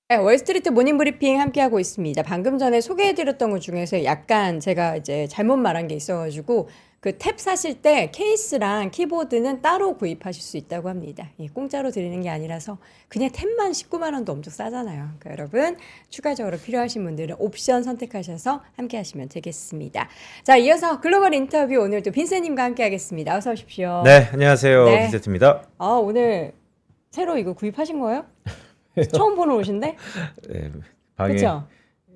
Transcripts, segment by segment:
네, 월스트리트 모닝 브리핑 함께하고 있습니다. 방금 전에 소개해드렸던 것 중에서 약간 제가 이제 잘못 말한 게 있어가지고 그 탭 사실 때 케이스랑 키보드는 따로 구입하실 수 있다고 합니다. 예, 공짜로 드리는 게 아니라서 그냥 탭만 19만 원도 엄청 싸잖아요. 그러니까 여러분 추가적으로 필요하신 분들은 옵션 선택하셔서 함께하시면 되겠습니다. 자, 이어서 글로벌 인터뷰 오늘도 빈센님과 함께하겠습니다. 어서 오십시오. 네, 안녕하세요. 네. 빈세트입니다. 오늘 새로 이거 구입하신 거예요? 처음 보는 옷인데? 네, 방에 그렇죠?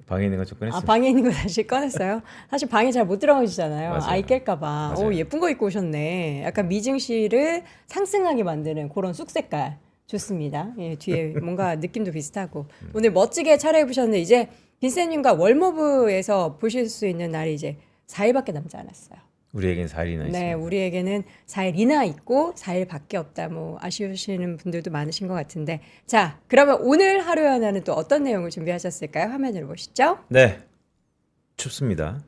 방에 있는 거 좀 꺼냈습니다. 방에 있는 거 다시 꺼냈어요? 사실 방에 잘 못 들어가시잖아요. 맞아요. 아이 깰까 봐. 맞아요. 예쁜 거 입고 오셨네. 약간 미증시를 상승하게 만드는 그런 쑥 색깔. 좋습니다. 예, 뒤에 뭔가 느낌도 비슷하고. 오늘 멋지게 차려입으셨는데 이제 빈센님과 월모브에서 보실 수 있는 날이 이제 4일밖에 남지 않았어요. 우리에겐 4일이나 있습니다. 네, 우리에게는 4일이나 있고 4일밖에 없다. 뭐 아쉬우시는 분들도 많으신 것 같은데. 자, 그러면 오늘 하루 연화는 또 어떤 내용을 준비하셨을까요? 화면을 보시죠. 네, 춥습니다.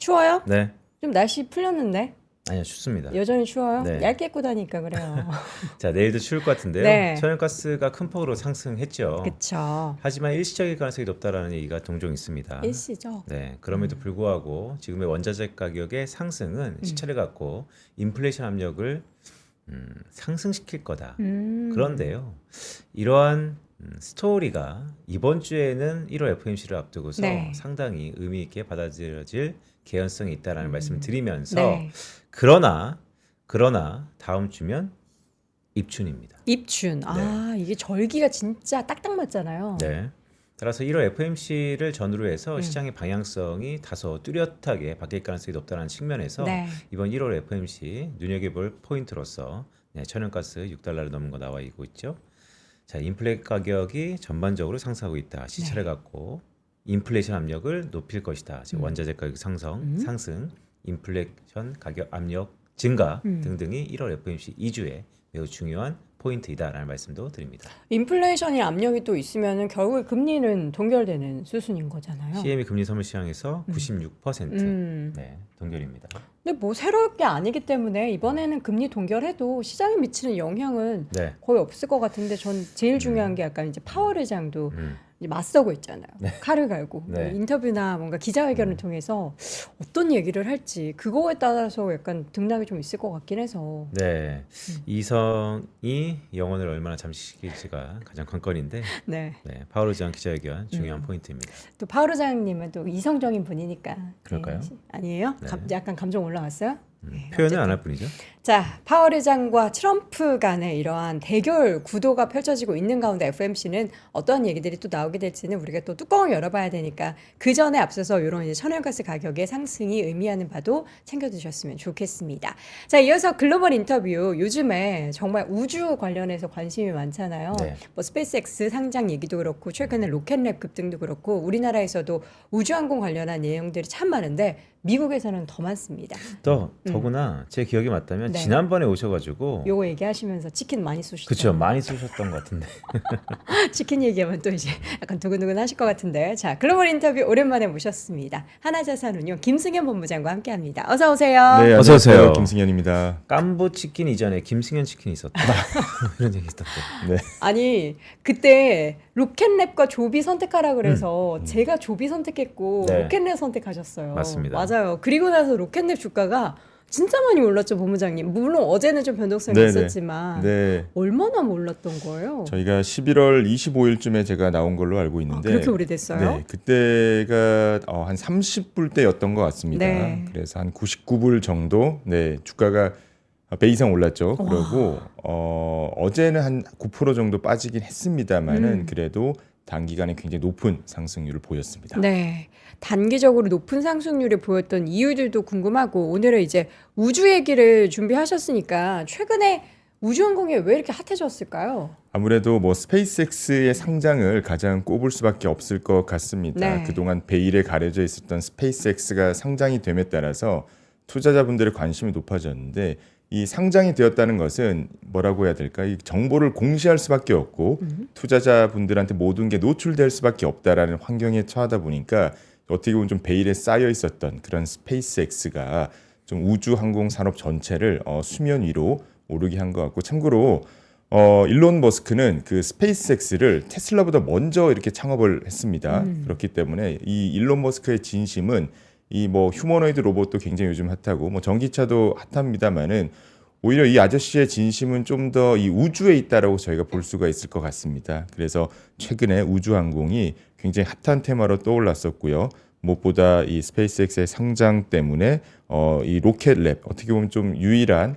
추워요? 네, 좀 날씨 풀렸는데 아니요, 춥습니다. 여전히 추워요? 네. 얇게 입고 다니까 그래요. 자, 내일도 추울 것 같은데요. 네. 천연가스가 큰 폭으로 상승했죠. 그쵸. 하지만 일시적일 가능성이 높다라는 얘기가 종종 있습니다. 일시죠. 네, 그럼에도 불구하고 지금의 원자재 가격의 상승은 시차를 갖고 인플레이션 압력을 상승시킬 거다. 그런데요, 이러한 스토리가 이번 주에는 1월 FOMC를 앞두고서 네. 상당히 의미 있게 받아들여질 개연성이 있다라는 말씀을 드리면서 네. 그러나 다음 주면 입춘입니다. 입춘. 이게 절기가 진짜 딱딱 맞잖아요. 네. 따라서 1월 FOMC를 전후로 해서 시장의 방향성이 다소 뚜렷하게 바뀔 가능성이 높다는 측면에서 네. 이번 1월 FOMC 눈여겨볼 포인트로서 천연가스 6달러를 넘은 거 나와 있죠. 자, 인플레 가격이 전반적으로 상승하고 있다. 시차를 갖고 인플레이션 압력을 높일 것이다. 즉 원자재 가격 상승, 인플레이션 가격 압력 증가 등등이 1월 FOMC 2주에 매우 중요한 포인트이다라는 말씀도 드립니다. 인플레이션이 압력이 또 있으면은 결국에 금리는 동결되는 수순인 거잖아요. CME 금리 선물 시장에서 96% 음. 네, 동결입니다. 근데 뭐 새로울 게 아니기 때문에 이번에는 금리 동결해도 시장에 미치는 영향은 네. 거의 없을 것 같은데 전 제일 중요한 게 약간 이제 파월 의장도 이제 맞서고 있잖아요. 칼을 갈고 네. 인터뷰나 뭔가 기자회견을 통해서 어떤 얘기를 할지 그거에 따라서 약간 등락이 좀 있을 것 같긴 해서. 네. 이성이 영혼을 얼마나 잠식시킬지가 가장 관건인데 네. 네, 파월 의장 기자회견 중요한 포인트입니다. 또 파월 의장님은 또 이성적인 분이니까. 그럴까요? 네. 아니에요? 네. 약간 감정 올라왔어요? 네, 표현은 어쨌든. 안 할 뿐이죠. 자, 파월 의장과 트럼프 간의 이러한 대결 구도가 펼쳐지고 있는 가운데 FOMC는 어떠한 얘기들이 또 나오게 될지는 우리가 또 뚜껑을 열어봐야 되니까 그 전에 앞서서 이런 이제 천연가스 가격의 상승이 의미하는 바도 챙겨두셨으면 좋겠습니다. 자, 이어서 글로벌 인터뷰. 요즘에 정말 우주 관련해서 관심이 많잖아요. 네. 뭐 스페이스X 상장 얘기도 그렇고 최근에 로켓랩 급등도 그렇고 우리나라에서도 우주항공 관련한 내용들이 참 많은데 미국에서는 더 많습니다. 더구나 제 기억이 맞다면 네. 지난번에 오셔가지고 요거 얘기하시면서 치킨 많이 쏘셨죠? 그쵸 많이 쏘셨던 것 같은데 치킨 얘기하면 또 이제 약간 두근두근 하실 것 같은데. 자, 글로벌 인터뷰 오랜만에 모셨습니다. 하나자산운용 김승현 본부장과 함께합니다. 어서 오세요. 네, 어서 오세요. 안녕하세요. 김승현입니다. 깜부 치킨 이전에 김승현 치킨이 있었다 이런 얘기 있었대. 네. 아니 그때 로켓랩과 조비 선택하라 그래서 제가 조비 선택했고 네. 로켓랩 선택하셨어요. 맞습니다. 맞아요. 그리고 나서 로켓랩 주가가 진짜 많이 올랐죠, 본부장님. 물론 어제는 좀 변동성이 네네. 있었지만 네. 얼마나 올랐던 거예요? 저희가 11월 25일쯤에 제가 나온 걸로 알고 있는데 그렇게 오래됐어요? 네, 그때가 한 30불대였던 것 같습니다. 네. 그래서 한 99불 정도 네, 주가가 배 이상 올랐죠. 그리고 어제는 한 9% 정도 빠지긴 했습니다만은 그래도 단기간에 굉장히 높은 상승률을 보였습니다. 네. 단기적으로 높은 상승률을 보였던 이유들도 궁금하고 오늘은 이제 우주 얘기를 준비하셨으니까 최근에 우주항공이 왜 이렇게 핫해졌을까요? 아무래도 뭐 스페이스X의 상장을 가장 꼽을 수밖에 없을 것 같습니다. 네. 그동안 베일에 가려져 있었던 스페이스X가 상장이 됨에 따라서 투자자분들의 관심이 높아졌는데 이 상장이 되었다는 것은 뭐라고 해야 될까? 이 정보를 공시할 수밖에 없고 투자자분들한테 모든 게 노출될 수밖에 없다라는 환경에 처하다 보니까 어떻게 보면 좀 베일에 쌓여 있었던 그런 스페이스X가 좀 우주 항공 산업 전체를 수면 위로 오르게 한 것 같고 참고로 일론 머스크는 그 스페이스X를 테슬라보다 먼저 이렇게 창업을 했습니다. 그렇기 때문에 이 일론 머스크의 진심은 이 뭐 휴머노이드 로봇도 굉장히 요즘 핫하고 뭐 전기차도 핫합니다만은 오히려 이 아저씨의 진심은 좀 더 이 우주에 있다라고 저희가 볼 수가 있을 것 같습니다. 그래서 최근에 우주항공이 굉장히 핫한 테마로 떠올랐었고요. 무엇보다 이 스페이스X의 상장 때문에 이 로켓랩 어떻게 보면 좀 유일한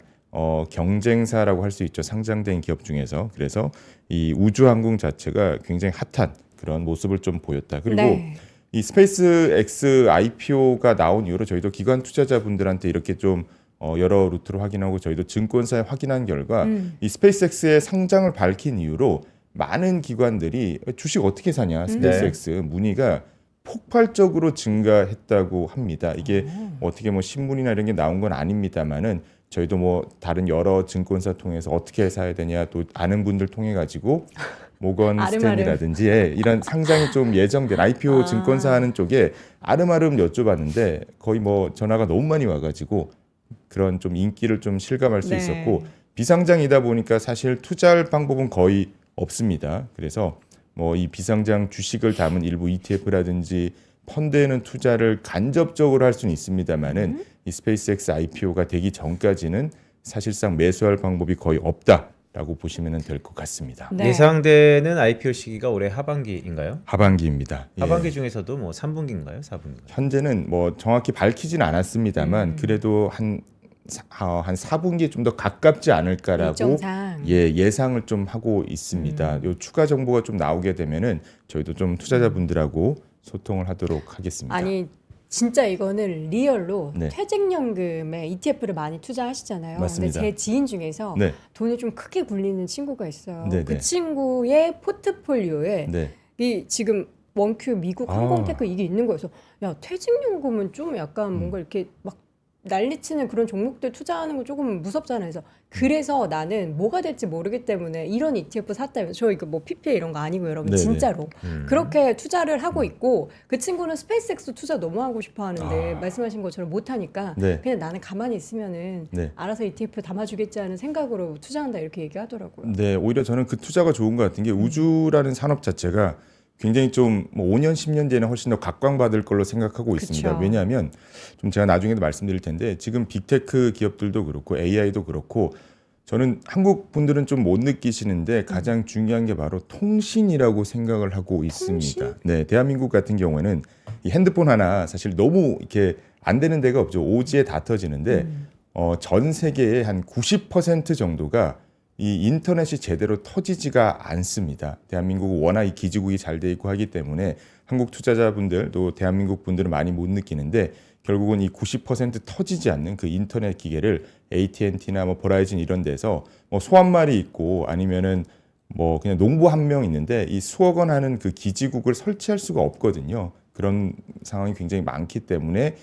경쟁사라고 할 수 있죠. 상장된 기업 중에서. 그래서 이 우주항공 자체가 굉장히 핫한 그런 모습을 좀 보였다. 그리고 네. 이 스페이스X IPO가 나온 이후로 저희도 기관 투자자분들한테 이렇게 좀 여러 루트로 확인하고 저희도 증권사에 확인한 결과 이 스페이스X의 상장을 밝힌 이후로 많은 기관들이 주식 어떻게 사냐 스페이스X 문의가 폭발적으로 증가했다고 합니다. 이게 어떻게 뭐 신문이나 이런 게 나온 건 아닙니다만은 저희도 뭐 다른 여러 증권사 통해서 어떻게 사야 되냐 또 아는 분들 통해 가지고 모건 스탠이라든지 이런 상장이 좀 예정된 IPO 증권사 하는 쪽에 아름아름 여쭤봤는데 거의 뭐 전화가 너무 많이 와가지고 그런 좀 인기를 좀 실감할 수 네. 있었고 비상장이다 보니까 사실 투자할 방법은 거의 없습니다. 그래서 뭐 이 비상장 주식을 담은 일부 ETF라든지 펀드에는 투자를 간접적으로 할 수는 있습니다만은 이 스페이스X IPO가 되기 전까지는 사실상 매수할 방법이 거의 없다라고 보시면 될 것 같습니다. 네. 예상되는 IPO 시기가 올해 하반기인가요? 하반기입니다. 예. 하반기 중에서도 뭐 3분기인가요? 4분기인가요? 현재는 뭐 정확히 밝히지는 않았습니다만 그래도 한 4분기에 좀 더 가깝지 않을까라고 일정상. 예상을 좀 하고 있습니다. 요 추가 정보가 좀 나오게 되면은 저희도 좀 투자자분들하고 소통을 하도록 하겠습니다. 아니 진짜 이거는 리얼로 네. 퇴직연금에 ETF를 많이 투자하시잖아요. 맞습니다. 근데 제 지인 중에서 네, 돈을 좀 크게 굴리는 친구가 있어요. 네, 그 네. 친구의 포트폴리오에 네, 이 지금 원큐 미국 아. 항공테크 이게 있는 거여서 야 퇴직연금은 좀 약간 뭔가 이렇게 막 난리치는 그런 종목들 투자하는 거 조금 무섭잖아요. 그래서 나는 뭐가 될지 모르기 때문에 이런 ETF 샀다면 저 이거 뭐 PPA 이런 거 아니고 여러분 네네. 진짜로 그렇게 투자를 하고 있고 그 친구는 스페이스X 투자 너무 하고 싶어 하는데 말씀하신 것처럼 못 하니까 네. 그냥 나는 가만히 있으면은 네. 알아서 ETF 담아주겠지 하는 생각으로 투자한다 이렇게 얘기하더라고요. 네, 오히려 저는 그 투자가 좋은 것 같은 게 우주라는 산업 자체가 굉장히 좀 뭐 5년, 10년 뒤에는 훨씬 더 각광받을 걸로 생각하고 있습니다. 그쵸. 왜냐하면 좀 제가 나중에도 말씀드릴 텐데 지금 빅테크 기업들도 그렇고 AI도 그렇고 저는 한국 분들은 좀 못 느끼시는데 가장 중요한 게 바로 통신이라고 생각을 하고 있습니다. 네, 대한민국 같은 경우에는 이 핸드폰 하나 사실 너무 이렇게 안 되는 데가 없죠. 오지에 다 터지는데 전 세계의 한 90% 정도가 이 인터넷이 제대로 터지지가 않습니다. 대한민국은 워낙 이 기지국이 잘 돼 있고 하기 때문에 한국 투자자분들도 대한민국 분들은 많이 못 느끼는데 결국은 이 90% 터지지 않는 그 인터넷 기계를 AT&T나 뭐 버라이즌 이런 데서 뭐 소 한 마리 있고 아니면은 뭐 그냥 농부 한 명 있는데 이 수억 원 하는 그 기지국을 설치할 수가 없거든요. 그런 상황이 굉장히 많기 때문에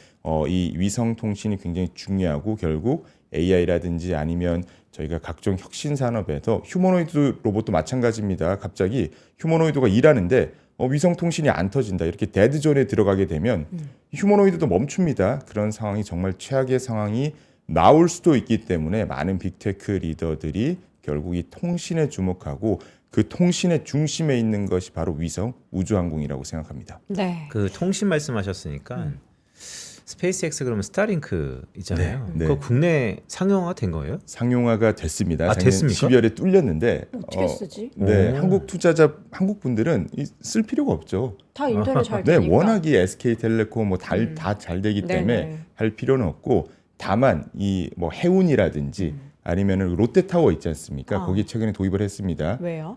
이 위성 통신이 굉장히 중요하고 결국 AI라든지 아니면 저희가 각종 혁신 산업에서 휴머노이드 로봇도 마찬가지입니다. 갑자기 휴머노이드가 일하는데 위성 통신이 안 터진다. 이렇게 데드존에 들어가게 되면 휴머노이드도 멈춥니다. 그런 상황이 정말 최악의 상황이 나올 수도 있기 때문에 많은 빅테크 리더들이 결국 이 통신에 주목하고 그 통신의 중심에 있는 것이 바로 위성 우주항공이라고 생각합니다. 네. 그 통신 말씀하셨으니까 스페이스X 그러면 스타링크 있잖아요. 네, 네. 그거 국내 상용화 된 거예요? 상용화가 됐습니다. 아, 작년 됐습니까? 12월에 뚫렸는데 어떻게 쓰지? 네, 오. 한국 투자자 한국 분들은 쓸 필요가 없죠. 다 인터넷 잘 네, 되니까. 워낙 이 SK텔레콤 뭐 다 잘 되기 때문에 네네. 할 필요는 없고 다만 이 뭐 해운이라든지 아니면은 롯데타워 있지 않습니까? 거기 최근에 도입을 했습니다. 왜요?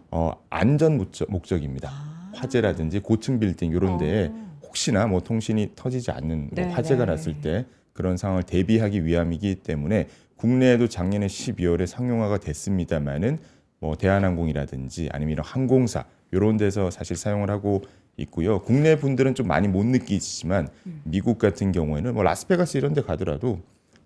안전 목적입니다. 화재라든지 고층 빌딩 이런 데에 혹시나 뭐 통신이 터지지 않는 뭐 네, 화재가 네. 났을 때 그런 상황을 대비하기 위함이기 때문에 국내에도 작년에 12월에 상용화가 됐습니다만은 뭐 대한항공이라든지 아니면 이런 항공사 이런 데서 사실 사용을 하고 있고요. 국내 분들은 좀 많이 못 느끼시지만 미국 같은 경우에는 뭐 라스베가스 이런 데 가더라도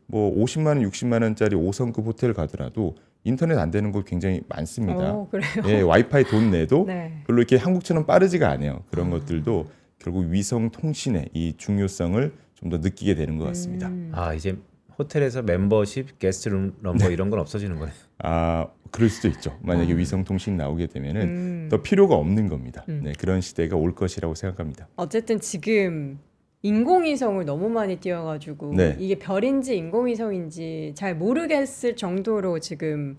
뭐 50만 원, 60만 원짜리 5성급 호텔 가더라도 인터넷 안 되는 곳 굉장히 많습니다. 그래요? 예, 와이파이 돈 내도 네. 별로 이렇게 한국처럼 빠르지가 않아요. 그런 것들도 결국 위성 통신의 이 중요성을 좀 더 느끼게 되는 것 같습니다. 아 이제 호텔에서 멤버십, 게스트룸 넘버 이런 건 없어지는 거예요? 그럴 수도 있죠. 만약에 위성 통신 나오게 되면은 더 필요가 없는 겁니다. 네, 그런 시대가 올 것이라고 생각합니다. 어쨌든 지금 인공위성을 너무 많이 띄워가지고 네. 이게 별인지 인공위성인지 잘 모르겠을 정도로 지금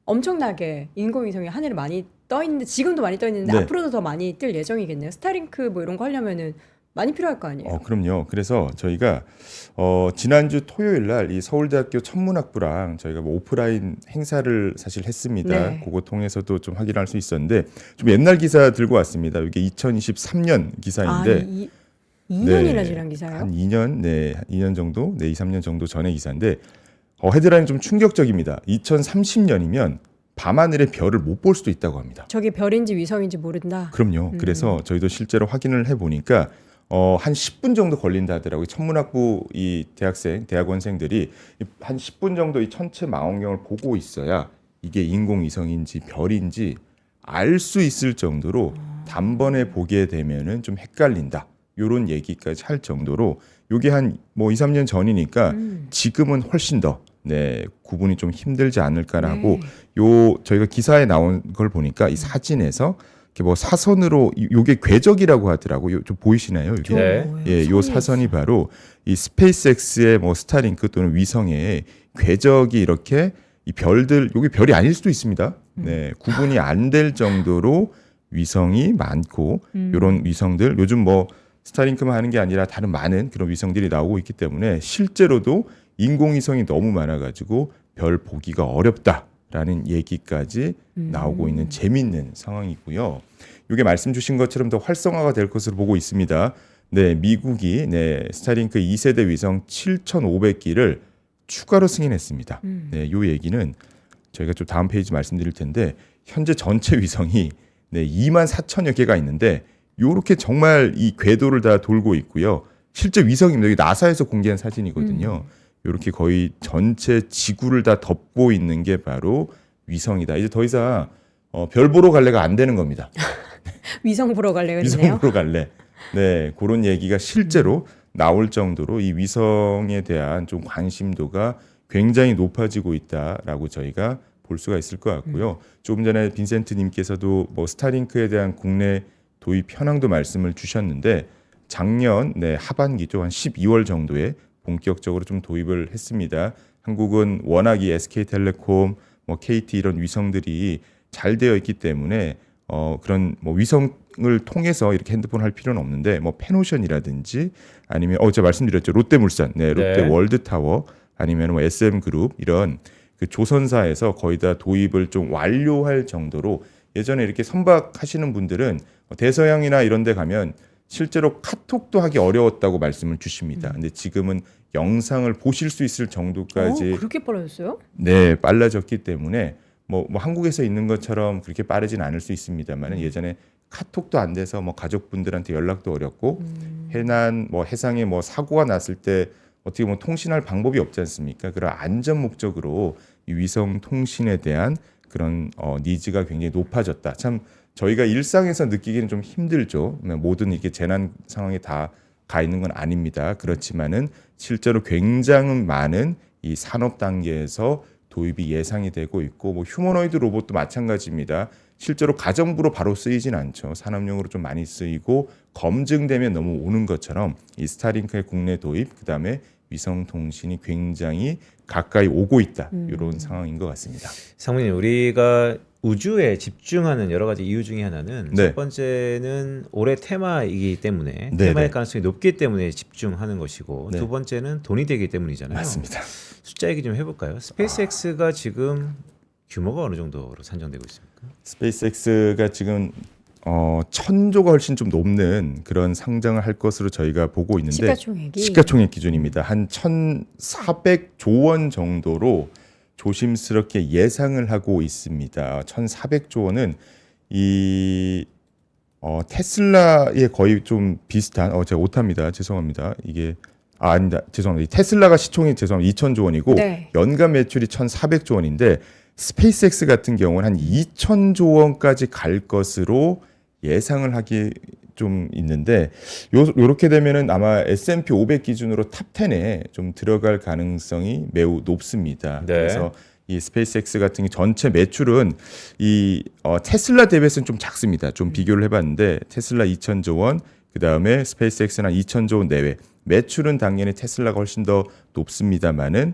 엄청나게 인공위성이 하늘에 많이 떠 있는데 지금도 많이 떠 있는데 네. 앞으로도 더 많이 뜰 예정이겠네요. 스타링크 뭐 이런 거 하려면은 많이 필요할 거 아니에요. 그럼요. 그래서 저희가 지난주 토요일 날 이 서울대학교 천문학부랑 저희가 뭐 오프라인 행사를 사실 했습니다. 네. 그거 통해서도 좀 확인할 수 있었는데 좀 옛날 기사 들고 왔습니다. 이게 2023년 기사인데 2년이나 지난 기사요? 한 2년, 2년 정도, 2, 3년 정도 전의 기사인데 헤드라인 좀 충격적입니다. 2030년이면 밤하늘의 별을 못 볼 수도 있다고 합니다. 저게 별인지 위성인지 모른다. 그럼요. 그래서 저희도 실제로 확인을 해보니까 한 10분 정도 걸린다 하더라고요. 천문학부 이 대학원생들이 한 10분 정도 이 천체 망원경을 보고 있어야 이게 인공위성인지 별인지 알 수 있을 정도로 단번에 보게 되면은 좀 헷갈린다. 요런 얘기까지 할 정도로 요게 한 뭐 2, 3년 전이니까 지금은 훨씬 더 구분이 좀 힘들지 않을까라고 저희가 기사에 나온 걸 보니까 이 사진에서 이렇게 뭐 사선으로 요게 궤적이라고 하더라고요. 좀 보이시나요? 이게? 네. 예, 요 사선이 바로 이 스페이스X의 뭐 스타링크 또는 위성의 궤적이 이렇게 이 별들 요게 별이 아닐 수도 있습니다. 네, 구분이 안 될 정도로 위성이 많고 요런 위성들 요즘 뭐 스타링크만 하는 게 아니라 다른 많은 그런 위성들이 나오고 있기 때문에 실제로도 인공위성이 너무 많아가지고 별 보기가 어렵다라는 얘기까지 나오고 있는 재밌는 상황이고요. 이게 말씀 주신 것처럼 더 활성화가 될 것으로 보고 있습니다. 네, 미국이 스타링크 2세대 위성 7,500기를 추가로 승인했습니다. 네, 요 얘기는 저희가 좀 다음 페이지 말씀드릴 텐데 현재 전체 위성이 24,000여 개가 있는데 요렇게 정말 이 궤도를 다 돌고 있고요. 실제 위성입니다. 여기 나사에서 공개한 사진이거든요. 요렇게 거의 전체 지구를 다 덮고 있는 게 바로 위성이다. 이제 더 이상 별 보러 갈래가 안 되는 겁니다. 위성 보러 갈래 위성 그러네요. 보러 갈래. 네, 그런 얘기가 실제로 나올 정도로 이 위성에 대한 좀 관심도가 굉장히 높아지고 있다라고 저희가 볼 수가 있을 것 같고요. 조금 전에 빈센트님께서도 뭐 스타링크에 대한 국내 도입 현황도 말씀을 주셨는데 작년 하반기죠, 한 12월 정도에 본격적으로 좀 도입을 했습니다. 한국은 워낙 이 SK텔레콤, 뭐 KT 이런 위성들이 잘 되어 있기 때문에 그런 뭐 위성을 통해서 이렇게 핸드폰 할 필요는 없는데 뭐 페노션이라든지 아니면 제가 말씀드렸죠, 롯데물산, 롯데 월드타워 아니면 뭐 SM그룹 이런 그 조선사에서 거의 다 도입을 좀 완료할 정도로 예전에 이렇게 선박하시는 분들은 대서양이나 이런 데 가면 실제로 카톡도 하기 어려웠다고 말씀을 주십니다. 근데 지금은 영상을 보실 수 있을 정도까지 그렇게 빨라졌어요? 네, 빨라졌기 때문에 뭐 한국에서 있는 것처럼 그렇게 빠르진 않을 수 있습니다만 예전에 카톡도 안 돼서 뭐 가족분들한테 연락도 어렵고 해상에 뭐 사고가 났을 때 어떻게 뭐 통신할 방법이 없지 않습니까? 그런 안전 목적으로 이 위성 통신에 대한 그런 니즈가 굉장히 높아졌다. 참 저희가 일상에서 느끼기는 좀 힘들죠. 모든 이게 재난 상황에 다 가 있는 건 아닙니다. 그렇지만은 실제로 굉장히 많은 이 산업 단계에서 도입이 예상이 되고 있고 뭐 휴머노이드 로봇도 마찬가지입니다. 실제로 가정부로 바로 쓰이진 않죠. 산업용으로 좀 많이 쓰이고 검증되면 너무 오는 것처럼 이 스타링크의 국내 도입 그다음에 위성 통신이 굉장히 가까이 오고 있다. 이런 상황인 것 같습니다. 상무님, 우리가 우주에 집중하는 여러 가지 이유 중에 하나는 네. 첫 번째는 올해 테마이기 때문에 네, 테마일 네. 가능성이 높기 때문에 집중하는 것이고 네. 두 번째는 돈이 되기 때문이잖아요. 맞습니다. 숫자 얘기 좀 해볼까요? 스페이스X가 지금 규모가 어느 정도로 산정되고 있습니까? 스페이스X가 지금 1,000조가 훨씬 좀 높는 그런 상장을 할 것으로 저희가 보고 있는데 시가총액 기준입니다. 한 1,400조 원 정도로 조심스럽게 예상을 하고 있습니다. 1,400조 원은 이 테슬라에 거의 좀 비슷한 제가 오타입니다. 죄송합니다. 이게 아닙니다. 죄송합니다. 이 테슬라가 시총이 2,000조 원이고 연간 매출이 1,400조 원인데 스페이스X 같은 경우는 한 2,000조 원까지 갈 것으로 예상을 하기 좀 있는데 요렇게 되면은 아마 S&P 500 기준으로 탑 10에 좀 들어갈 가능성이 매우 높습니다. 네. 그래서 이 스페이스X 같은 게 전체 매출은 이 테슬라 대비해서는 좀 작습니다. 좀 비교를 해봤는데 테슬라 2,000조 원, 그 다음에 스페이스X는 한 2,000조 원 내외. 매출은 당연히 테슬라가 훨씬 더 높습니다만은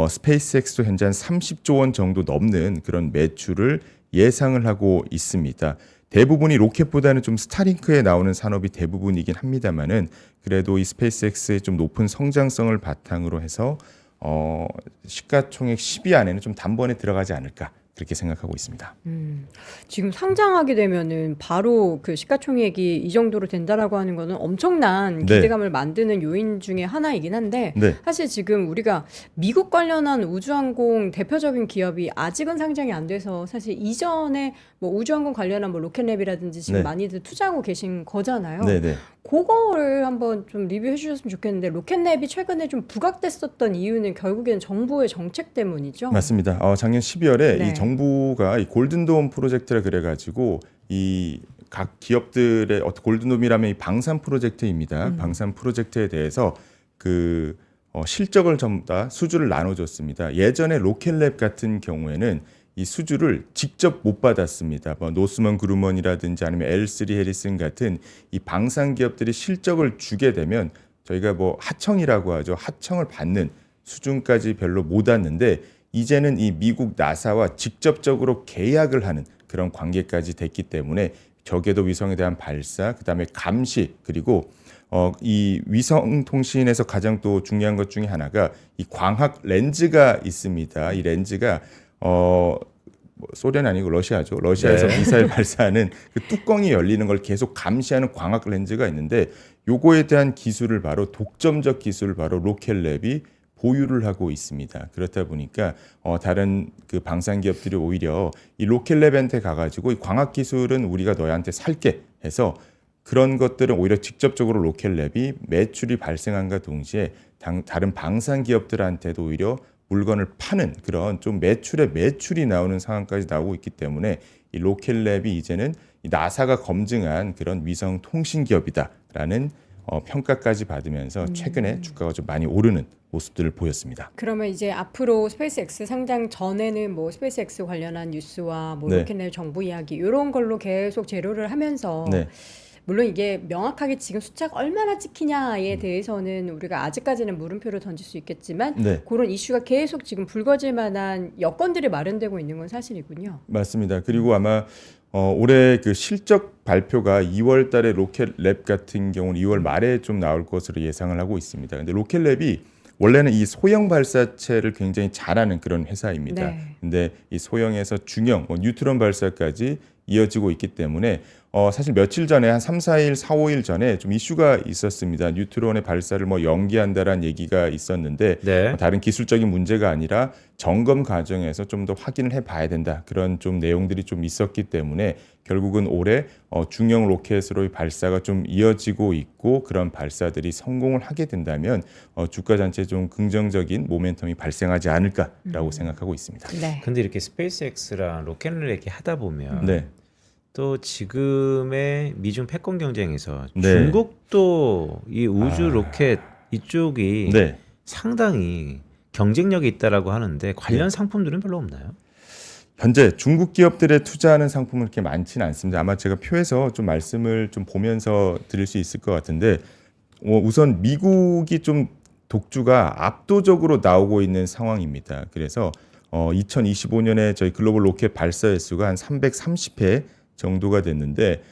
스페이스X도 현재 한 30조 원 정도 넘는 그런 매출을 예상을 하고 있습니다. 대부분이 로켓보다는 좀 스타링크에 나오는 산업이 대부분이긴 합니다만은 그래도 이 스페이스X의 좀 높은 성장성을 바탕으로 해서 시가총액 10위 안에는 좀 단번에 들어가지 않을까 그렇게 생각하고 있습니다. 지금 상장하게 되면은 바로 그 시가총액이 이 정도로 된다라고 하는 거는 엄청난 네. 기대감을 만드는 요인 중에 하나이긴 한데 네. 사실 지금 우리가 미국 관련한 우주항공 대표적인 기업이 아직은 상장이 안 돼서 사실 이전에 뭐 우주항공 관련한 뭐 로켓랩이라든지 지금 네. 많이들 투자하고 계신 거잖아요. 네네. 그거를 한번 좀 리뷰해 주셨으면 좋겠는데 로켓랩이 최근에 좀 부각됐었던 이유는 결국에는 정부의 정책 때문이죠. 맞습니다. 작년 12월에 네. 이 정부가 이 골든돔 프로젝트라 그래가지고 이 각 기업들의 골든돔이라면 이 방산 프로젝트입니다. 방산 프로젝트에 대해서 그 실적을 전부 다 수주를 나눠줬습니다. 예전에 로켓랩 같은 경우에는 이 수주를 직접 못 받았습니다. 뭐 노스먼 그루먼이라든지 아니면 L3 해리슨 같은 이 방산 기업들이 실적을 주게 되면 저희가 뭐 하청이라고 하죠. 하청을 받는 수준까지 별로 못 왔는데 이제는 이 미국 나사와 직접적으로 계약을 하는 그런 관계까지 됐기 때문에 저궤도 위성에 대한 발사, 그다음에 감시 그리고 이 위성 통신에서 가장 또 중요한 것 중에 하나가 이 광학 렌즈가 있습니다. 이 렌즈가 소련 아니고 러시아죠. 러시아에서 네. 미사일 발사하는 그 뚜껑이 열리는 걸 계속 감시하는 광학 렌즈가 있는데 요거에 대한 기술을 바로 독점적 기술을 바로 로켓랩이 보유를 하고 있습니다. 그렇다 보니까 다른 그 방산 기업들이 오히려 이 로켓랩한테 가가지고 이 광학 기술은 우리가 너희한테 살게 해서 그런 것들은 오히려 직접적으로 로켓랩이 매출이 발생한과 동시에 다른 방산 기업들한테도 오히려 물건을 파는 그런 좀 매출이 나오는 상황까지 나오고 있기 때문에 이 로켓랩이 이제는 이 나사가 검증한 그런 위성 통신 기업이다라는 평가까지 받으면서 최근에 주가가 좀 많이 오르는 모습들을 보였습니다. 그러면 이제 앞으로 스페이스X 상장 전에는 뭐 스페이스X 관련한 뉴스와 뭐 네. 로켓랩 정보 이야기 이런 걸로 계속 재료를 하면서 네. 물론 이게 명확하게 지금 숫자가 얼마나 찍히냐에 대해서는 우리가 아직까지는 물음표를 던질 수 있겠지만 네. 그런 이슈가 계속 지금 불거질 만한 여건들이 마련되고 있는 건 사실이군요. 맞습니다. 그리고 아마 올해 그 실적 발표가 2월 달에 로켓랩 같은 경우는 2월 말에 좀 나올 것으로 예상을 하고 있습니다. 근데 로켓랩이 원래는 이 소형 발사체를 굉장히 잘하는 그런 회사입니다. 네. 근데 이 소형에서 중형, 뉴트론 발사까지 이어지고 있기 때문에 사실 며칠 전에 한 3, 4일, 4, 5일 전에 좀 이슈가 있었습니다. 뉴트론의 발사를 뭐 연기한다라는 얘기가 있었는데 네. 다른 기술적인 문제가 아니라 점검 과정에서 좀 더 확인을 해봐야 된다. 그런 좀 내용들이 좀 있었기 때문에 결국은 올해 중형 로켓으로의 발사가 좀 이어지고 있고 그런 발사들이 성공을 하게 된다면 주가 전체에 좀 긍정적인 모멘텀이 발생하지 않을까라고 생각하고 있습니다. 네. 근데 이렇게 스페이스X랑 로켓을 이렇게 하다 보면 네. 또 지금의 미중 패권 경쟁에서 네. 중국도 이 우주 로켓 이쪽이 네. 상당히 경쟁력이 있다라고 하는데 관련 상품들은 별로 없나요? 현재 중국 기업들에 투자하는 상품은 그렇게 많지는 않습니다. 아마 제가 표에서 좀 말씀을 좀 보면서 드릴 수 있을 것 같은데 우선 미국이 좀 독주가 압도적으로 나오고 있는 상황입니다. 그래서 2025년에 저희 글로벌 로켓 발사 횟수가 한 330회 정도가 됐는데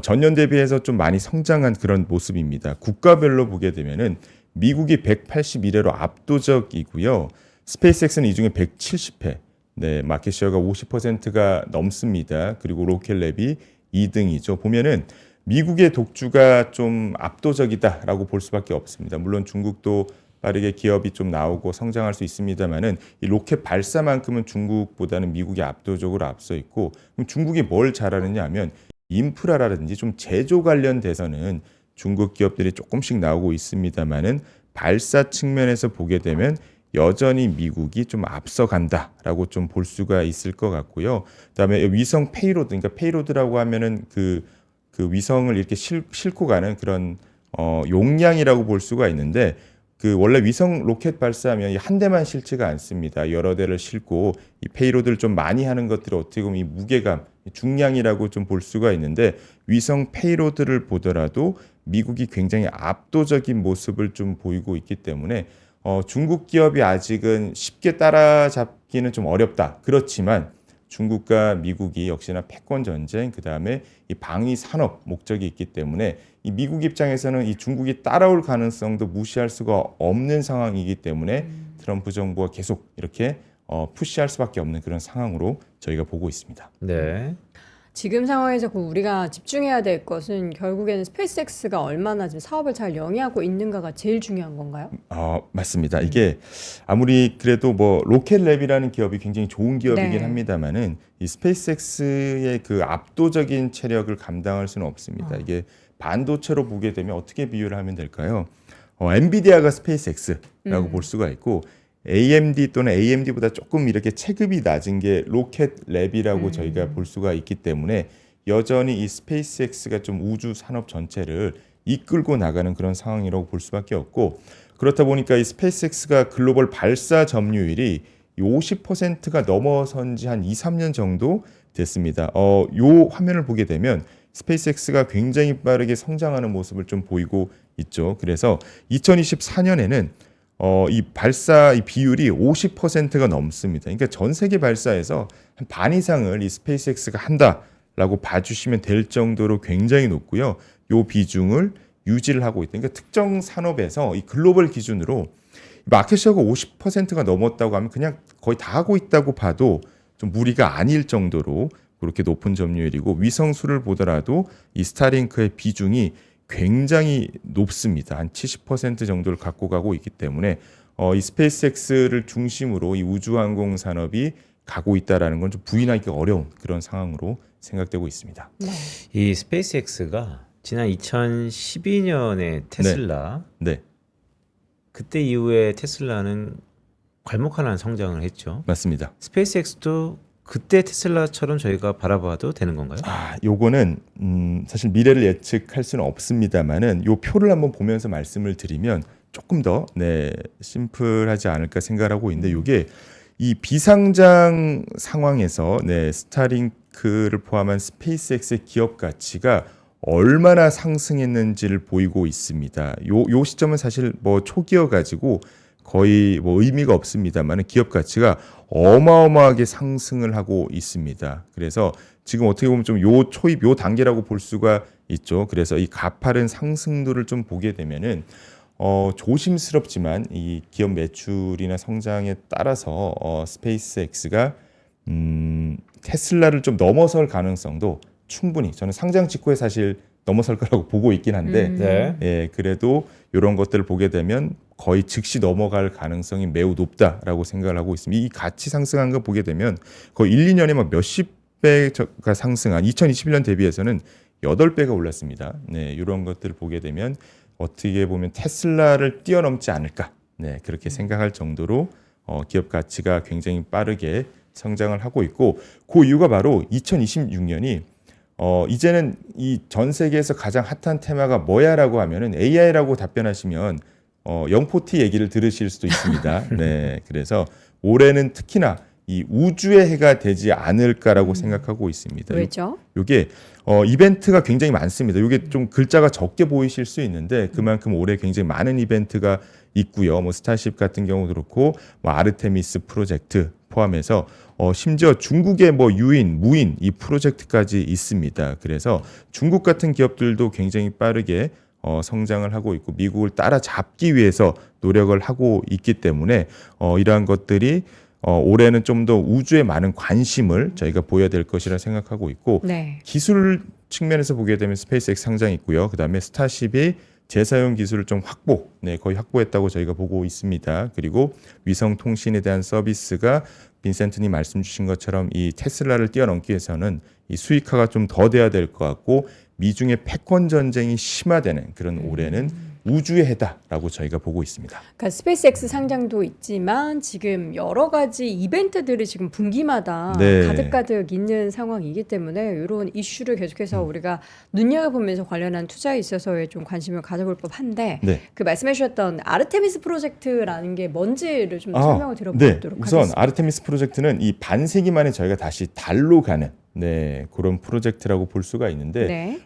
전년 대비해서 좀 많이 성장한 그런 모습입니다. 국가별로 보게 되면은 미국이 181회로 압도적이고요. 스페이스X는 이 중에 170회. 네, 마켓시어가 50%가 넘습니다. 그리고 로켓랩이 2등이죠. 보면은 미국의 독주가 좀 압도적이다라고 볼 수밖에 없습니다. 물론 중국도 빠르게 기업이 좀 나오고 성장할 수 있습니다만은 이 로켓 발사만큼은 중국보다는 미국이 압도적으로 앞서 있고 그럼 중국이 뭘 잘하느냐 하면 인프라라든지 좀 제조 관련돼서는 중국 기업들이 조금씩 나오고 있습니다만은 발사 측면에서 보게 되면 여전히 미국이 좀 앞서간다라고 좀 볼 수가 있을 것 같고요. 그다음에 위성 페이로드, 그러니까 페이로드라고 하면은 그 위성을 이렇게 싣고 가는 그런 용량이라고 볼 수가 있는데 그 원래 위성 로켓 발사하면 이 한 대만 실지가 않습니다. 여러 대를 싣고 이 페이로드를 좀 많이 하는 것들이 어떻게 보면 이 무게감, 이 중량이라고 좀 볼 수가 있는데 위성 페이로드를 보더라도 미국이 굉장히 압도적인 모습을 좀 보이고 있기 때문에 중국 기업이 아직은 쉽게 따라잡기는 좀 어렵다. 그렇지만 중국과 미국이 역시나 패권 전쟁, 그 다음에 이 방위 산업 목적이 있기 때문에 이 미국 입장에서는 이 중국이 따라올 가능성도 무시할 수가 없는 상황이기 때문에 트럼프 정부가 계속 이렇게 푸시할 수밖에 없는 그런 상황으로 저희가 보고 있습니다. 네. 지금 상황에서 그 우리가 집중해야 될 것은 결국에는 스페이스X가 얼마나 지금 사업을 잘 영위하고 있는가가 제일 중요한 건가요? 맞습니다. 이게 아무리 그래도 뭐 로켓랩이라는 기업이 굉장히 좋은 기업이긴 네. 합니다만은 이 스페이스X의 그 압도적인 체력을 감당할 수는 없습니다. 이게 반도체로 보게 되면 어떻게 비유를 하면 될까요? 엔비디아가 스페이스X라고 볼 수가 있고 AMD 또는 AMD보다 조금 이렇게 체급이 낮은 게 로켓랩이라고 저희가 볼 수가 있기 때문에 여전히 이 스페이스X가 좀 우주 산업 전체를 이끌고 나가는 그런 상황이라고 볼 수밖에 없고 그렇다 보니까 이 스페이스X가 글로벌 발사 점유율이 50%가 넘어선 지 한 2, 3년 정도 됐습니다. 요 화면을 보게 되면 스페이스X가 굉장히 빠르게 성장하는 모습을 좀 보이고 있죠. 그래서 2024년에는 이 발사 이 비율이 50%가 넘습니다. 그러니까 전 세계 발사에서 한 반 이상을 이 스페이스X가 한다라고 봐주시면 될 정도로 굉장히 높고요. 요 비중을 유지를 하고 있다. 그러니까 특정 산업에서 이 글로벌 기준으로 마켓시어가 50%가 넘었다고 하면 그냥 거의 다 하고 있다고 봐도 좀 무리가 아닐 정도로 그렇게 높은 점유율이고 위성수를 보더라도 이 스타링크의 비중이 굉장히 높습니다. 한 70% 정도를 갖고 가고 있기 때문에 이 스페이스X를 중심으로 이 우주항공 산업이 가고 있다라는 건 좀 부인하기가 어려운 그런 상황으로 생각되고 있습니다. 네. 이 스페이스X가 지난 2012년에 테슬라 네, 그때 이후에 테슬라는 괄목하는 성장을 했죠. 맞습니다. 스페이스X도 그때 테슬라처럼 저희가 바라봐도 되는 건가요? 요거는 사실 미래를 예측할 수는 없습니다만은 요 표를 한번 보면서 말씀을 드리면 조금 더 심플하지 않을까 생각하고 있는데 요게 이 비상장 상황에서 스타링크를 포함한 스페이스X의 기업 가치가 얼마나 상승했는지를 보이고 있습니다. 요 시점은 사실 뭐 초기여 가지고 거의 뭐 의미가 없습니다만 기업 가치가 어마어마하게 상승을 하고 있습니다. 그래서 지금 어떻게 보면 좀 요 초입 요 단계라고 볼 수가 있죠. 그래서 이 가파른 상승도를 좀 보게 되면은 조심스럽지만 이 기업 매출이나 성장에 따라서 스페이스X가 테슬라를 좀 넘어설 가능성도 충분히 저는 상장 직후에 사실 넘어설 거라고 보고 있긴 한데 네. 그래도 이런 것들을 보게 되면 거의 즉시 넘어갈 가능성이 매우 높다라고 생각을 하고 있습니다. 이 가치 상승한 거 보게 되면 거의 1, 2년에 막 몇십 배가 상승한 2021년 대비해서는 8배가 올랐습니다. 이런 것들을 보게 되면 어떻게 보면 테슬라를 뛰어넘지 않을까 그렇게 생각할 정도로 기업 가치가 굉장히 빠르게 성장을 하고 있고 그 이유가 바로 2026년이 이제는 이 전 세계에서 가장 핫한 테마가 뭐야라고 하면은 AI라고 답변하시면 영포티 얘기를 들으실 수도 있습니다. 그래서 올해는 특히나 이 우주의 해가 되지 않을까라고 생각하고 있습니다. 왜죠? 요게 이벤트가 굉장히 많습니다. 요게 좀 글자가 적게 보이실 수 있는데 그만큼 올해 굉장히 많은 이벤트가 있고요. 뭐 스타쉽 같은 경우도 그렇고 뭐 아르테미스 프로젝트 포함해서 심지어 중국의 뭐 유인, 무인 이 프로젝트까지 있습니다. 그래서 중국 같은 기업들도 굉장히 빠르게 성장을 하고 있고 미국을 따라잡기 위해서 노력을 하고 있기 때문에 이러한 것들이 올해는 좀 더 우주에 많은 관심을 저희가 보여야 될 것이라 생각하고 있고 기술 측면에서 보게 되면 스페이스X 상장이 있고요. 그다음에 스타쉽이 재사용 기술을 좀 거의 확보했다고 저희가 보고 있습니다. 그리고 위성 통신에 대한 서비스가 빈센트님 말씀 주신 것처럼 이 테슬라를 뛰어넘기 위해서는 이 수익화가 좀 더 돼야 될 것 같고 미중의 패권 전쟁이 심화되는 그런 올해는 우주의 해다라고 저희가 보고 있습니다. 그러니까 스페이스X 상장도 있지만 지금 여러 가지 이벤트들이 지금 분기마다 네. 가득가득 있는 상황이기 때문에 이런 이슈를 계속해서 우리가 눈여겨보면서 관련한 투자에 있어서의 좀 관심을 가져볼 법한데 네. 그 말씀해주셨던 아르테미스 프로젝트라는 게 뭔지를 좀 설명을 드려보도록 네. 우선 하겠습니다. 아르테미스 프로젝트는 이 반세기 만에 저희가 다시 달로 가는 그런 프로젝트라고 볼 수가 있는데 네.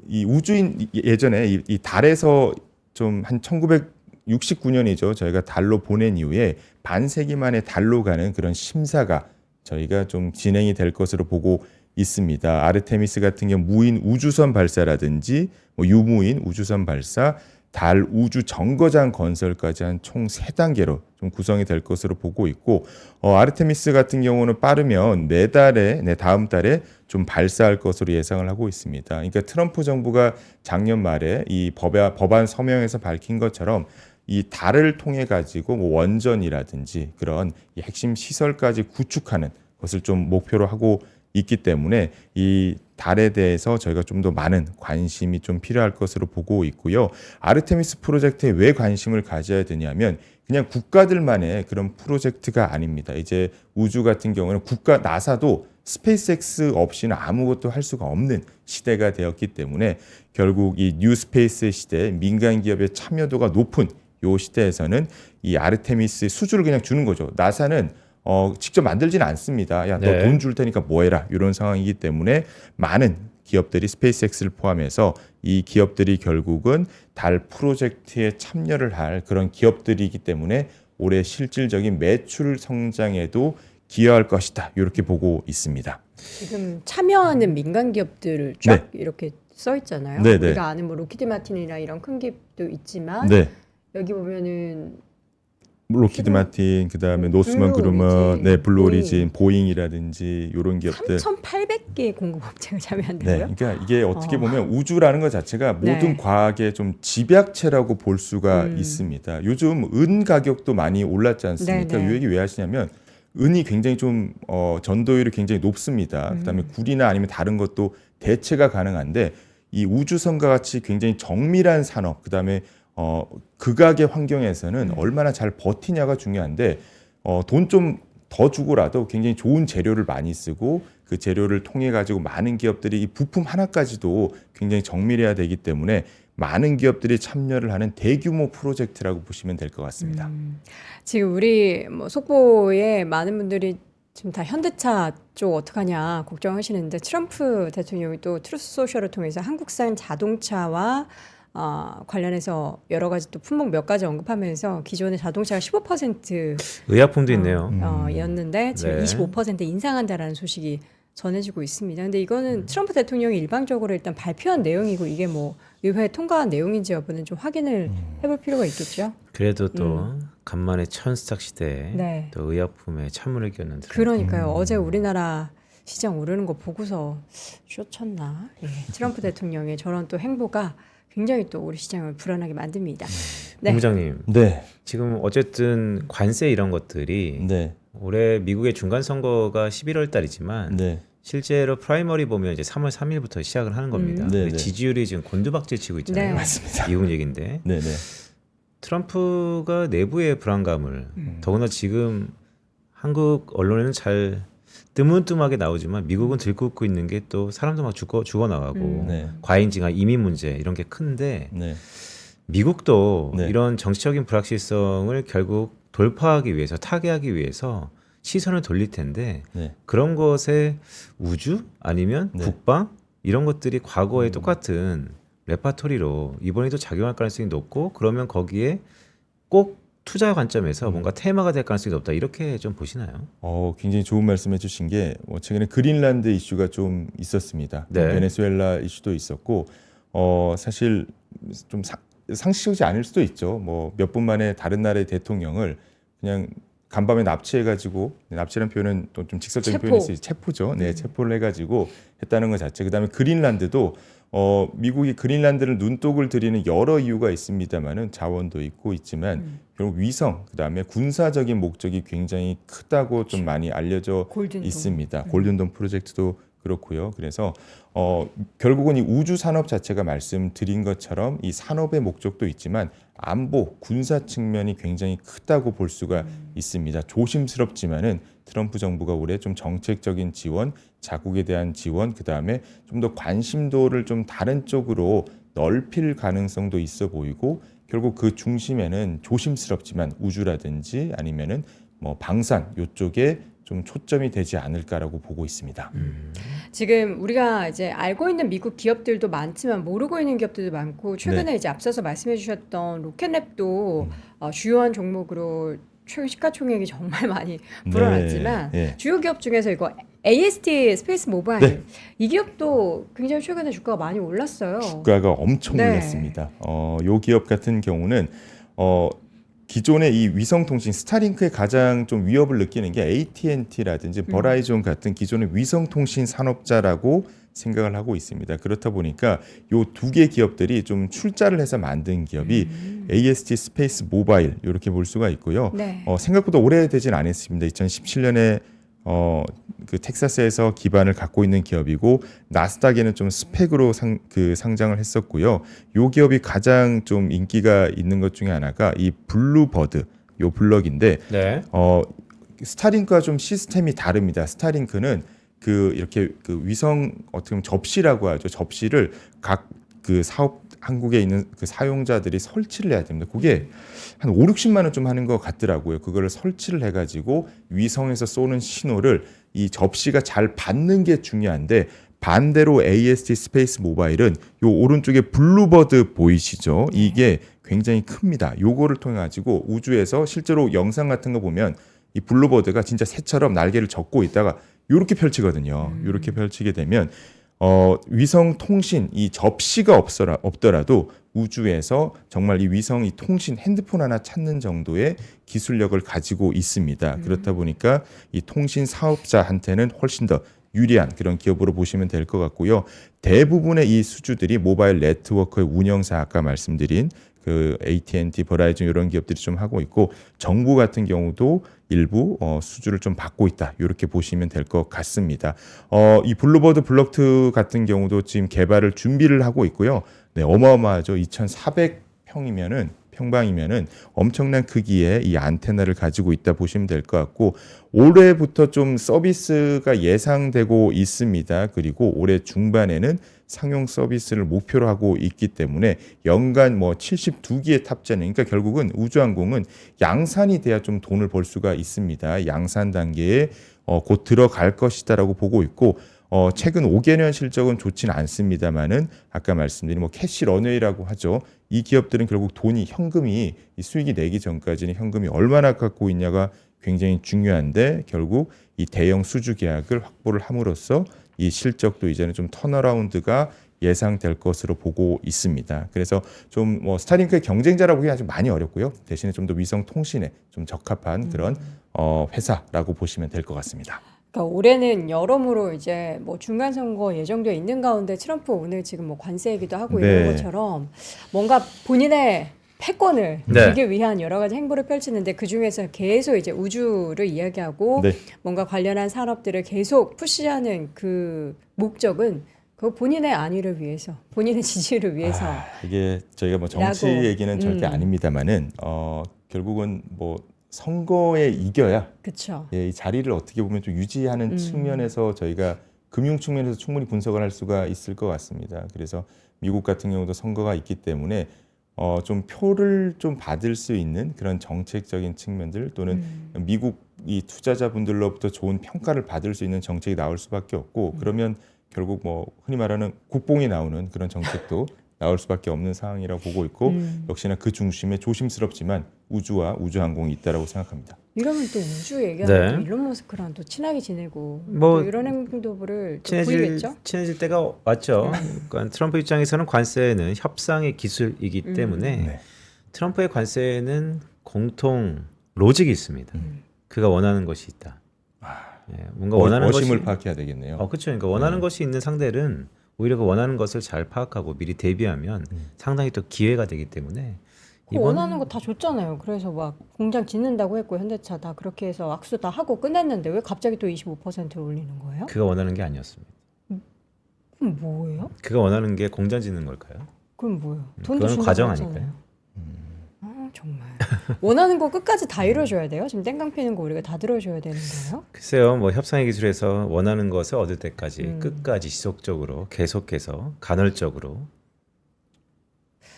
이 우주인 예전에 이 달에서 좀 한 1969년이죠. 저희가 달로 보낸 이후에 반세기 만에 달로 가는 그런 심사가 저희가 좀 진행이 될 것으로 보고 있습니다. 아르테미스 같은 경우 무인 우주선 발사라든지 뭐 유무인 우주선 발사, 달 우주 정거장 건설까지 한 총 3단계로 좀 구성이 될 것으로 보고 있고 아르테미스 같은 경우는 빠르면 내달에 다음 달에 좀 발사할 것으로 예상을 하고 있습니다. 그러니까 트럼프 정부가 작년 말에 이 법안 서명에서 밝힌 것처럼 이 달을 통해 가지고 뭐 원전이라든지 그런 이 핵심 시설까지 구축하는 것을 좀 목표로 하고 있기 때문에 이 달에 대해서 저희가 좀 더 많은 관심이 좀 필요할 것으로 보고 있고요. 아르테미스 프로젝트에 왜 관심을 가져야 되냐면 그냥 국가들만의 그런 프로젝트가 아닙니다. 이제 우주 같은 경우는 국가 나사도 스페이스X 없이는 아무것도 할 수가 없는 시대가 되었기 때문에 결국 이 뉴 스페이스 시대 민간 기업의 참여도가 높은 이 시대에서는 이 아르테미스의 수주를 그냥 주는 거죠. 나사는 직접 만들지는 않습니다. 야, 너 네. 돈 줄 테니까 뭐 해라. 이런 상황이기 때문에 많은 기업들이 스페이스X를 포함해서 이 기업들이 결국은 달 프로젝트에 참여를 할 그런 기업들이기 때문에 올해 실질적인 매출 성장에도 기여할 것이다. 이렇게 보고 있습니다. 지금 참여하는 민간 기업들을 쫙 이렇게 써 있잖아요. 네, 네. 우리가 아는 뭐 로키드 마틴이나 이런 큰 기업도 있지만 네. 여기 보면은 로키드 마틴, 그다음에 노스먼 그루먼, 블루 오리진, 보잉이라든지 이런 기업들. 3,800개의 공급업체가 네, 참여한다고요? 그러니까 이게 어떻게 보면 우주라는 것 자체가 네. 모든 과학의 좀 집약체라고 볼 수가 있습니다. 요즘 은 가격도 많이 올랐지 않습니까? 네, 네. 이 얘기 왜 하시냐면 은이 굉장히 좀 전도율이 굉장히 높습니다. 그다음에 구리나 아니면 다른 것도 대체가 가능한데 이 우주선과 같이 굉장히 정밀한 산업, 그다음에 극악의 환경에서는 얼마나 잘 버티냐가 중요한데 돈 좀 더 주고라도 굉장히 좋은 재료를 많이 쓰고 그 재료를 통해 가지고 많은 기업들이 이 부품 하나까지도 굉장히 정밀해야 되기 때문에 많은 기업들이 참여를 하는 대규모 프로젝트라고 보시면 될 것 같습니다. 지금 우리 뭐 속보에 많은 분들이 지금 다 현대차 쪽 어떡하냐 걱정하시는데 트럼프 대통령이 또 트루스 소셜을 통해서 한국산 자동차와 관련해서 여러 가지 또 품목 몇 가지 언급하면서 기존의 자동차가 15% 의약품도 있네요. 였는데 지금 네. 25% 인상한다라는 소식이 전해지고 있습니다. 근데 이거는 트럼프 대통령이 일방적으로 일단 발표한 내용이고 이게 뭐 의회 통과한 내용인지 여부는 좀 확인을 해볼 필요가 있겠죠. 그래도 또 간만에 천스탁 시대에 네. 또 의약품에 찬물을 끼얹는 트럼프. 그러니까요. 어제 우리나라 시장 오르는 거 보고서 쇼쳤나. 예. 트럼프 대통령의 저런 또 행보가 굉장히 또 우리 시장을 불안하게 만듭니다. 네. 본부장님, 네, 지금 어쨌든 관세 이런 것들이 네, 올해 미국의 중간 선거가 11월 달이지만 네, 실제로 프라이머리 보면 이제 3월 3일부터 시작을 하는 겁니다. 네, 근데 네. 지지율이 지금 곤두박질 치고 있잖아요. 네. 맞습니다. 미국 얘긴데 네, 네, 트럼프가 내부의 불안감을 더구나 지금 한국 언론에는 잘 뜨문뜨문하게 나오지만 미국은 들끓고 있는 게 또 사람도 막 죽어 나가고 네. 과잉징화 이민 문제 이런 게 큰데 네, 미국도 네. 이런 정치적인 불확실성을 결국 돌파하기 위해서 타개하기 위해서 시선을 돌릴 텐데 네. 그런 것에 우주 아니면 네. 국방 이런 것들이 과거에 똑같은 레파토리로 이번에도 작용할 가능성이 높고 그러면 거기에 꼭 투자 관점에서 뭔가 테마가 될 가능성이 높다 이렇게 좀 보시나요? 굉장히 좋은 말씀해 주신 게 최근에 그린란드 이슈가 좀 있었습니다. 네. 베네수엘라 이슈도 있었고 사실 좀 상식적이지 않을 수도 있죠. 뭐 몇 분 만에 다른 나라의 대통령을 그냥 간밤에 납치해가지고 납치라는 표현은 또 좀 직설적인 체포. 표현이 있어요. 체포죠. 네, 체포를 해가지고 했다는 것 자체. 그다음에 그린란드도 미국이 그린란드를 눈독을 들이는 여러 이유가 있습니다만은 자원도 있고 있지만 결국 위성 그다음에 군사적인 목적이 굉장히 크다고 좀 많이 알려져 골든돔. 있습니다. 골든돔 프로젝트도 그렇고요. 그래서 결국은 이 우주 산업 자체가 말씀드린 것처럼 이 산업의 목적도 있지만 안보, 군사 측면이 굉장히 크다고 볼 수가 있습니다. 조심스럽지만은 트럼프 정부가 올해 좀 정책적인 지원, 자국에 대한 지원, 그 다음에 좀 더 관심도를 좀 다른 쪽으로 넓힐 가능성도 있어 보이고 결국 그 중심에는 조심스럽지만 우주라든지 아니면은 뭐 방산 요쪽에 좀 초점이 되지 않을까라고 보고 있습니다. 지금 우리가 이제 알고 있는 미국 기업들도 많지만 모르고 있는 기업들도 많고 최근에 이제 앞서서 말씀해 주셨던 로켓랩도 주요한 종목으로 최근 시가총액이 정말 많이 불어났지만 네. 주요 기업 중에서 이거 AST 스페이스 모바일 네. 이 기업도 굉장히 최근에 주가가 많이 올랐어요. 주가가 엄청 네. 올랐습니다. 요 기업 같은 경우는 기존의 이 위성통신 스타링크에 가장 좀 위협을 느끼는 게 AT&T라든지 버라이존 같은 기존의 위성통신 산업자라고 생각을 하고 있습니다. 그렇다 보니까 요 두 개 기업들이 좀 출자를 해서 만든 기업이 AST 스페이스 모바일 이렇게 볼 수가 있고요. 네. 생각보다 오래되진 않았습니다. 2017년에 그 텍사스에서 기반을 갖고 있는 기업이고 나스닥에는 좀 스펙으로 상장을 했었고요. 요 기업이 가장 좀 인기가 있는 것 중에 하나가 이 블루버드 요 블럭인데 네. 스타링크와 좀 시스템이 다릅니다. 스타링크는 이렇게 위성 어떻게 보면 접시라고 하죠. 접시를 각 그 사업 한국에 있는 그 사용자들이 설치를 해야 됩니다. 그게 한 5, 60만 원 좀 하는 것 같더라고요. 그거를 설치를 해가지고 위성에서 쏘는 신호를 이 접시가 잘 받는 게 중요한데 반대로 AST 스페이스 모바일은 요 오른쪽에 블루버드 보이시죠? 이게 굉장히 큽니다. 요거를 통해 가지고 우주에서 실제로 영상 같은 거 보면 이 블루버드가 진짜 새처럼 날개를 젓고 있다가 요렇게 펼치거든요. 요렇게 펼치게 되면 위성 통신 이 접시가 없더라도 우주에서 정말 이 위성 이 통신 핸드폰 하나 찾는 정도의 기술력을 가지고 있습니다. 그렇다 보니까 이 통신 사업자한테는 훨씬 더 유리한 그런 기업으로 보시면 될 것 같고요. 대부분의 이 수주들이 모바일 네트워크의 운영사 아까 말씀드린 그 AT&T, 버라이즌 이런 기업들이 좀 하고 있고 정부 같은 경우도 일부 수주를 좀 받고 있다. 이렇게 보시면 될 것 같습니다. 이 블루버드 블럭2 같은 경우도 지금 개발을 준비를 하고 있고요. 네, 어마어마하죠. 2,400평이면은 평방이면은 엄청난 크기의 이 안테나를 가지고 있다 보시면 될 것 같고 올해부터 좀 서비스가 예상되고 있습니다. 그리고 올해 중반에는 상용 서비스를 목표로 하고 있기 때문에 연간 뭐 72기의 탑재는 그러니까 결국은 우주항공은 양산이 돼야 좀 돈을 벌 수가 있습니다. 양산 단계에 곧 들어갈 것이다라고 보고 있고 최근 5개년 실적은 좋지는 않습니다만은 아까 말씀드린 뭐 캐시 런웨이라고 하죠. 이 기업들은 결국 돈이 현금이 이 수익이 내기 전까지는 현금이 얼마나 갖고 있냐가 굉장히 중요한데 결국 이 대형 수주 계약을 확보를 함으로써 이 실적도 이제는 좀 턴어라운드가 예상될 것으로 보고 있습니다. 그래서 좀 뭐 스타링크의 경쟁자라고 보기는 아주 많이 어렵고요. 대신에 좀 더 위성 통신에 좀 적합한 그런 회사라고 보시면 될 것 같습니다. 그러니까 올해는 여러모로 이제 뭐 중간 선거 예정돼 있는 가운데 트럼프 오늘 지금 뭐 관세 얘기도 하고 네. 이런 것처럼 뭔가 본인의 패권을 네. 주기 위한 여러 가지 행보를 펼치는데 그 중에서 계속 이제 우주를 이야기하고 네. 뭔가 관련한 산업들을 계속 푸시하는 그 목적은 그 본인의 안위를 위해서, 본인의 지지를 위해서. 이게 저희가 뭐 정치 라고. 얘기는 절대 아닙니다만은 결국은 뭐 선거에 이겨야 그렇죠. 이 자리를 어떻게 보면 좀 유지하는 측면에서 저희가 금융 측면에서 충분히 분석을 할 수가 있을 것 같습니다. 그래서 미국 같은 경우도 선거가 있기 때문에 좀 표를 좀 받을 수 있는 그런 정책적인 측면들 또는 미국 이 투자자분들로부터 좋은 평가를 받을 수 있는 정책이 나올 수밖에 없고 그러면 결국 뭐 흔히 말하는 국뽕이 나오는 그런 정책도 나올 수밖에 없는 상황이라고 보고 있고 역시나 그 중심에 조심스럽지만 우주와 우주항공이 있다라고 생각합니다. 이러면 또 우주 얘기하면 네. 또 일론 머스크랑 또 친하게 지내고 뭐 또 이런 행동들을 또 보이겠죠? 친해질 때가 왔죠. 그러니까 트럼프 입장에서는 관세는 협상의 기술이기 때문에 네. 트럼프의 관세는 공통 로직이 있습니다. 그가 원하는 것이 있다. 예, 뭔가 원하는 워심을 것이 파악해야 되겠네요. 그렇죠. 그러니까 원하는 것이 있는 상대는 오히려 그 원하는 것을 잘 파악하고 미리 대비하면 상당히 또 기회가 되기 때문에 원하는 거 다 줬잖아요. 그래서 막 공장 짓는다고 했고 현대차 다 그렇게 해서 악수 다 하고 끝냈는데 왜 갑자기 또 25%를 올리는 거예요? 그가 원하는 게 아니었습니다. 그럼 뭐예요? 그가 원하는 게 공장 짓는 걸까요? 그럼 뭐예요? 돈도 그건 준다고 과정 하잖아요. 아닐까요? 정말 원하는 거 끝까지 다 이루어줘야 돼요? 지금 땡깡 피는 거 우리가 다 들어줘야 되는 거예요? 글쎄요, 뭐 협상의 기술에서 원하는 것을 얻을 때까지 음. 끝까지 지속적으로 계속해서 간헐적으로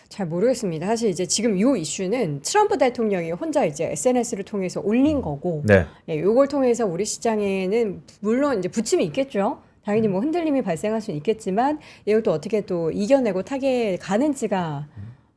잘 모르겠습니다. 사실 이제 지금 이 이슈는 트럼프 대통령이 혼자 이제 SNS를 통해서 올린 거고, 네, 요걸 통해서 우리 시장에는 물론 이제 부침이 있겠죠. 당연히 뭐 흔들림이 발생할 수는 있겠지만 이것도 어떻게 또 이겨내고 타게 가는지가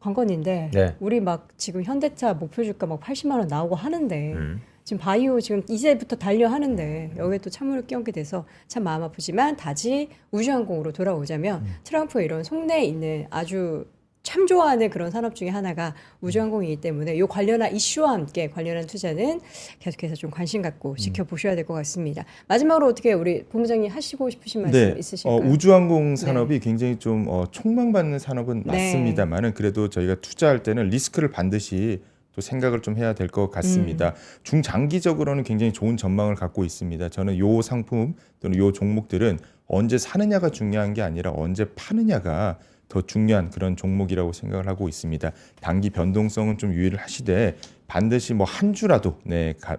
관건인데 네. 우리 막 지금 현대차 목표 주가 막 80만 원 나오고 하는데 음. 지금 바이오 지금 이제부터 달려 하는데 여기에 또 찬물을 끼얹게 돼서 참 마음 아프지만 다시 우주항공으로 돌아오자면 트럼프의 이런 속내에 있는 아주 참 좋아하는 그런 산업 중에 하나가 우주항공이기 때문에 이 관련한 이슈와 함께 관련한 투자는 계속해서 좀 관심 갖고 지켜보셔야 될 것 같습니다. 마지막으로 어떻게 우리 본부장님 하시고 싶으신 말씀 있으실까요? 우주항공 산업이 굉장히 좀 촉망받는 산업은 네. 맞습니다만은 그래도 저희가 투자할 때는 리스크를 반드시 또 생각을 좀 해야 될 것 같습니다. 중장기적으로는 굉장히 좋은 전망을 갖고 있습니다. 저는 요 상품 또는 요 종목들은 언제 사느냐가 중요한 게 아니라 언제 파느냐가 더 중요한 그런 종목이라고 생각을 하고 있습니다. 단기 변동성은 좀 유의를 하시되 반드시 뭐 한 주라도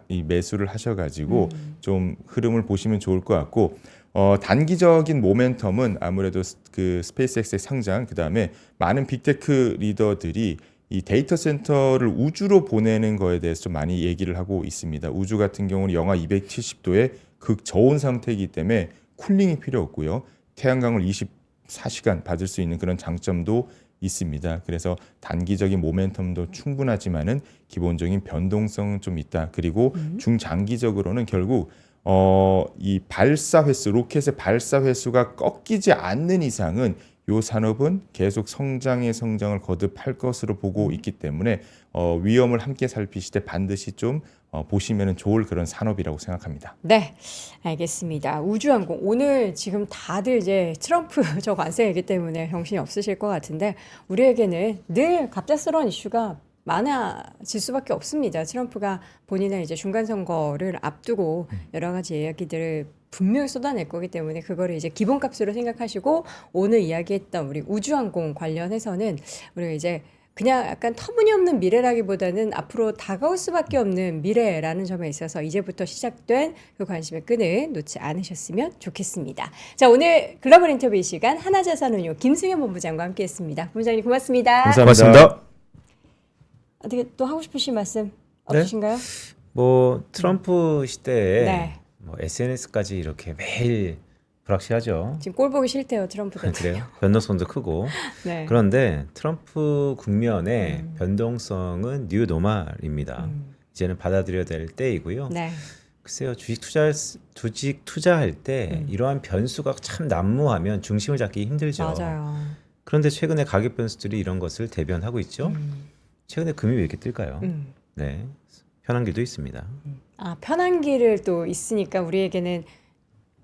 이 매수를 하셔가지고 좀 흐름을 보시면 좋을 것 같고 단기적인 모멘텀은 아무래도 그 스페이스X의 상장 그다음에 많은 빅테크 리더들이 이 데이터 센터를 우주로 보내는 거에 대해서 좀 많이 얘기를 하고 있습니다. 우주 같은 경우는 영하 270도의 극저온 상태이기 때문에 쿨링이 필요 없고요. 태양광을 24시간 받을 수 있는 그런 장점도 있습니다. 그래서 단기적인 모멘텀도 충분하지만은 기본적인 변동성은 좀 있다. 그리고 중장기적으로는 결국 이 발사 횟수, 로켓의 발사 횟수가 꺾이지 않는 이상은 이 산업은 계속 성장을 거듭할 것으로 보고 있기 때문에 위험을 함께 살피시되 반드시 좀 보시면 좋을 그런 산업이라고 생각합니다. 네, 알겠습니다. 우주항공 오늘 지금 다들 이제 트럼프 저 관세이기 때문에 정신이 없으실 것 같은데 우리에게는 늘 갑작스러운 이슈가 많아질 수밖에 없습니다. 트럼프가 본인의 이제 중간 선거를 앞두고 여러 가지 이야기들을 분명히 쏟아낼 거기 때문에 그거를 이제 기본값으로 생각하시고 오늘 이야기했던 우리 우주항공 관련해서는 우리가 이제 그냥 약간 터무니없는 미래라기보다는 앞으로 다가올 수밖에 없는 미래라는 점에 있어서 이제부터 시작된 그 관심의 끈을 놓지 않으셨으면 좋겠습니다. 자, 오늘 글로벌 인터뷰 이 시간 하나자산운용 김승현 본부장과 함께했습니다. 본부장님 고맙습니다. 고맙습니다. 어떻게 또 하고 싶으신 말씀 없으신가요? 뭐 트럼프 시대에 네. 뭐 SNS까지 이렇게 매일 불확실하죠. 지금 꼴 보기 싫대요, 트럼프 대통령. 그래요? 변동성도 크고. 네. 그런데 트럼프 국면의 변동성은 뉴 노멀입니다. 이제는 받아들여야 될 때이고요. 네. 글쎄요, 주식 투자할 때 이러한 변수가 참 난무하면 중심을 잡기 힘들죠. 맞아요. 그런데 최근에 가격 변수들이 이런 것을 대변하고 있죠. 최근에 금이 왜 이렇게 뜰까요? 네, 편한 길도 있습니다. 아, 편한 길을 또 있으니까 우리에게는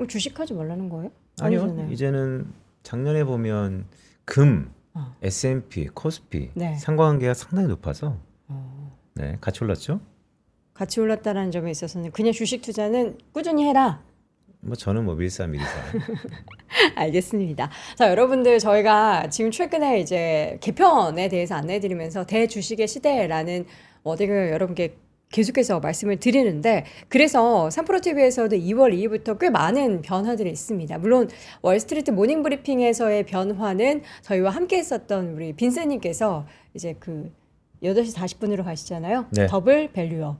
주식하지 말라는 거예요? 아니요, 아니잖아요. 이제는 작년에 보면 금, 어. S&P, 코스피 네. 상관관계가 상당히 높아서 네, 같이 올랐죠. 같이 올랐다는 점에 있어서는 그냥 주식 투자는 꾸준히 해라. 뭐 저는 뭐 밀사밀이사. 알겠습니다. 자, 여러분들 저희가 지금 최근에 이제 개편에 대해서 안내해드리면서 대주식의 시대라는 어디가 여러분께 계속해서 말씀을 드리는데 그래서 3프로TV에서도 2월 2일부터 꽤 많은 변화들이 있습니다. 물론 월스트리트 모닝브리핑에서의 변화는 저희와 함께 했었던 우리 빈센님께서 이제 그 8시 40분으로 가시잖아요. 네. 더블 밸류업.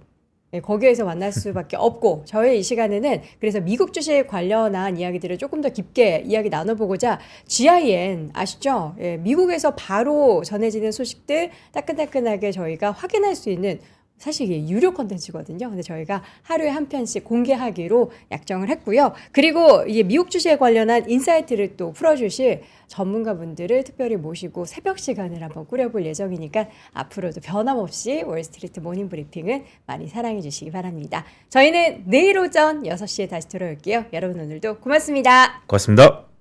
네, 거기에서 만날 수밖에 없고 저희 이 시간에는 그래서 미국 주식 관련한 이야기들을 조금 더 깊게 이야기 나눠보고자 GIN 아시죠? 예, 미국에서 바로 전해지는 소식들 따끈따끈하게 저희가 확인할 수 있는 사실 이게 유료 콘텐츠거든요. 근데 저희가 하루에 한 편씩 공개하기로 약정을 했고요. 그리고 이게 미국 주식에 관련한 인사이트를 또 풀어주실 전문가분들을 특별히 모시고 새벽 시간을 한번 꾸려볼 예정이니까 앞으로도 변함없이 월스트리트 모닝 브리핑은 많이 사랑해 주시기 바랍니다. 저희는 내일 오전 6시에 다시 돌아올게요. 여러분 오늘도 고맙습니다. 고맙습니다.